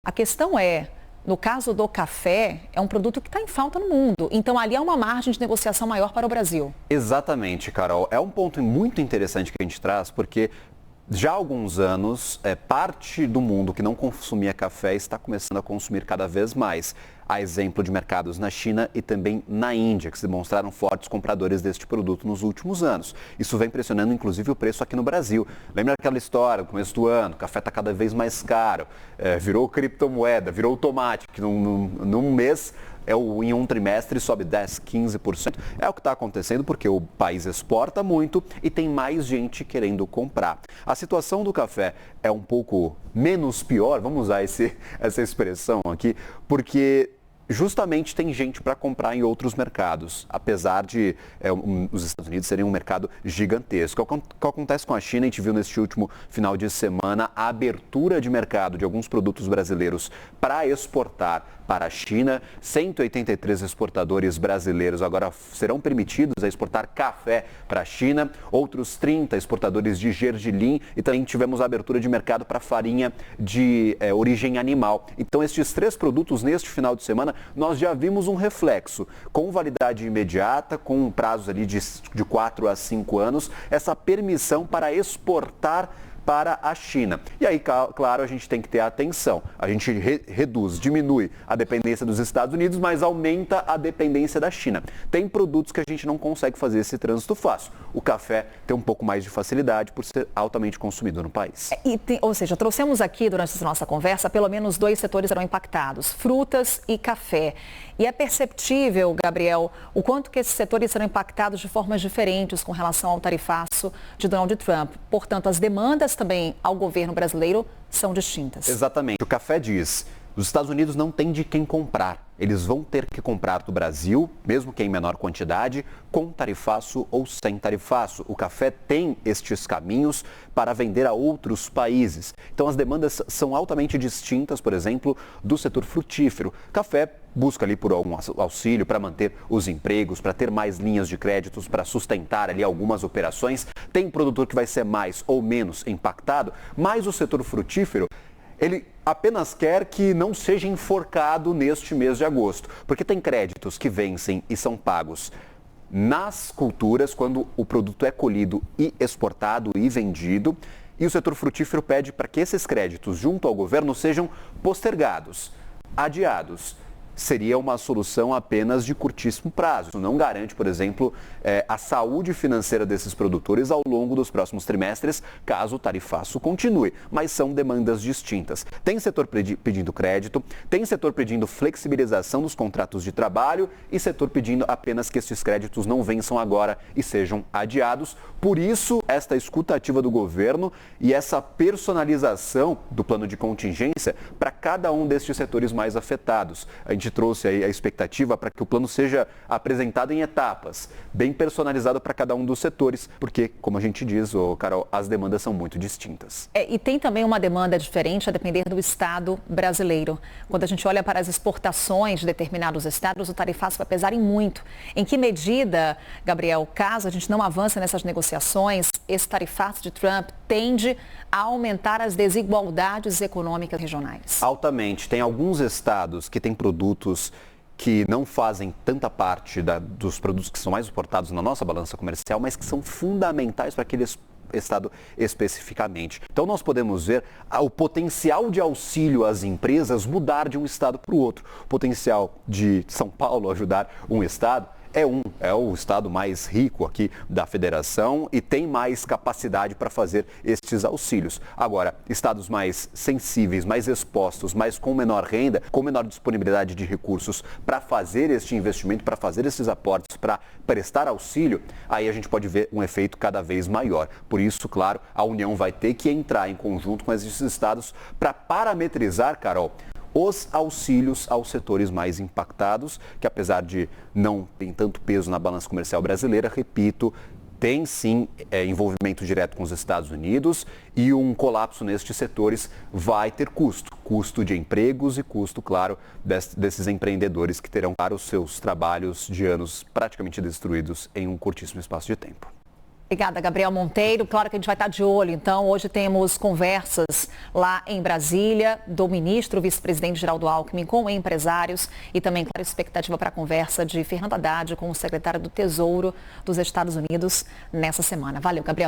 A questão é, no caso do café, é um produto que está em falta no mundo. Então, ali há uma margem de negociação maior para o Brasil. Exatamente, Carol. É um ponto muito interessante que a gente traz, porque já há alguns anos, parte do mundo que não consumia café está começando a consumir cada vez mais. Há exemplo de mercados na China e também na Índia, que se demonstraram fortes compradores deste produto nos últimos anos. Isso vem pressionando, inclusive, o preço aqui no Brasil. Lembra aquela história do começo do ano? O café está cada vez mais caro, virou criptomoeda, virou tomate, que num mês... em um trimestre sobe 10%, 15%. É o que está acontecendo porque o país exporta muito e tem mais gente querendo comprar. A situação do café é um pouco menos pior, vamos usar essa expressão aqui, porque justamente tem gente para comprar em outros mercados, apesar de os Estados Unidos serem um mercado gigantesco. O que acontece com a China, a gente viu neste último final de semana a abertura de mercado de alguns produtos brasileiros para exportar para a China. 183 exportadores brasileiros agora serão permitidos a exportar café para a China, outros 30 exportadores de gergelim e também tivemos a abertura de mercado para farinha de origem animal. Então, estes 3 produtos neste final de semana, nós já vimos um reflexo com validade imediata, com prazos ali de 4 a 5 anos, essa permissão para exportar para a China. E aí, claro, a gente tem que ter atenção. A gente reduz, diminui a dependência dos Estados Unidos, mas aumenta a dependência da China. Tem produtos que a gente não consegue fazer esse trânsito fácil. O café tem um pouco mais de facilidade por ser altamente consumido no país. Ou seja, trouxemos aqui durante essa nossa conversa, pelo menos 2 setores serão impactados, frutas e café. E é perceptível, Gabriel, o quanto que esses setores serão impactados de formas diferentes com relação ao tarifaço de Donald Trump. Portanto, as demandas também ao governo brasileiro são distintas. Exatamente. O café diz, os Estados Unidos não têm de quem comprar. Eles vão ter que comprar do Brasil, mesmo que em menor quantidade, com tarifaço ou sem tarifaço. O café tem estes caminhos para vender a outros países. Então, as demandas são altamente distintas, por exemplo, do setor frutífero. Café busca ali por algum auxílio para manter os empregos, para ter mais linhas de créditos, para sustentar ali algumas operações. Tem produtor que vai ser mais ou menos impactado, mas o setor frutífero, ele apenas quer que não seja enforcado neste mês de agosto, porque tem créditos que vencem e são pagos nas culturas, quando o produto é colhido e exportado e vendido, e o setor frutífero pede para que esses créditos junto ao governo sejam postergados, adiados. Seria uma solução apenas de curtíssimo prazo. Isso não garante, por exemplo, a saúde financeira desses produtores ao longo dos próximos trimestres, caso o tarifaço continue. Mas são demandas distintas. Tem setor pedindo crédito, tem setor pedindo flexibilização dos contratos de trabalho e setor pedindo apenas que esses créditos não vençam agora e sejam adiados. Por isso, esta escuta ativa do governo e essa personalização do plano de contingência para cada um destes setores mais afetados. A gente trouxe aí a expectativa para que o plano seja apresentado em etapas, bem personalizado para cada um dos setores, porque, como a gente diz, Carol, as demandas são muito distintas. E tem também uma demanda diferente a depender do estado brasileiro. Quando a gente olha para as exportações de determinados estados, o tarifaço vai pesar em muito. Em que medida, Gabriel, caso a gente não avance nessas negociações, esse tarifaço de Trump tende a aumentar as desigualdades econômicas regionais? Altamente. Tem alguns estados que têm produtos que não fazem tanta parte dos produtos que são mais exportados na nossa balança comercial, mas que são fundamentais para aquele estado especificamente. Então, nós podemos ver o potencial de auxílio às empresas mudar de um estado para o outro. O potencial de São Paulo ajudar um estado é o estado mais rico aqui da federação e tem mais capacidade para fazer estes auxílios. Agora, estados mais sensíveis, mais expostos, mas com menor renda, com menor disponibilidade de recursos para fazer este investimento, para fazer esses aportes, para prestar auxílio, aí a gente pode ver um efeito cada vez maior. Por isso, claro, a União vai ter que entrar em conjunto com esses estados para parametrizar, Carol, os auxílios aos setores mais impactados, que apesar de não ter tanto peso na balança comercial brasileira, repito, tem sim envolvimento direto com os Estados Unidos e um colapso nestes setores vai ter custo de empregos e custo, claro, desses empreendedores que terão, claro, os seus trabalhos de anos praticamente destruídos em um curtíssimo espaço de tempo. Obrigada, Gabriel Monteiro. Claro que a gente vai estar de olho. Então, hoje temos conversas lá em Brasília do ministro, vice-presidente Geraldo Alckmin com empresários e também, claro, expectativa para a conversa de Fernando Haddad com o secretário do Tesouro dos Estados Unidos nessa semana. Valeu, Gabriel.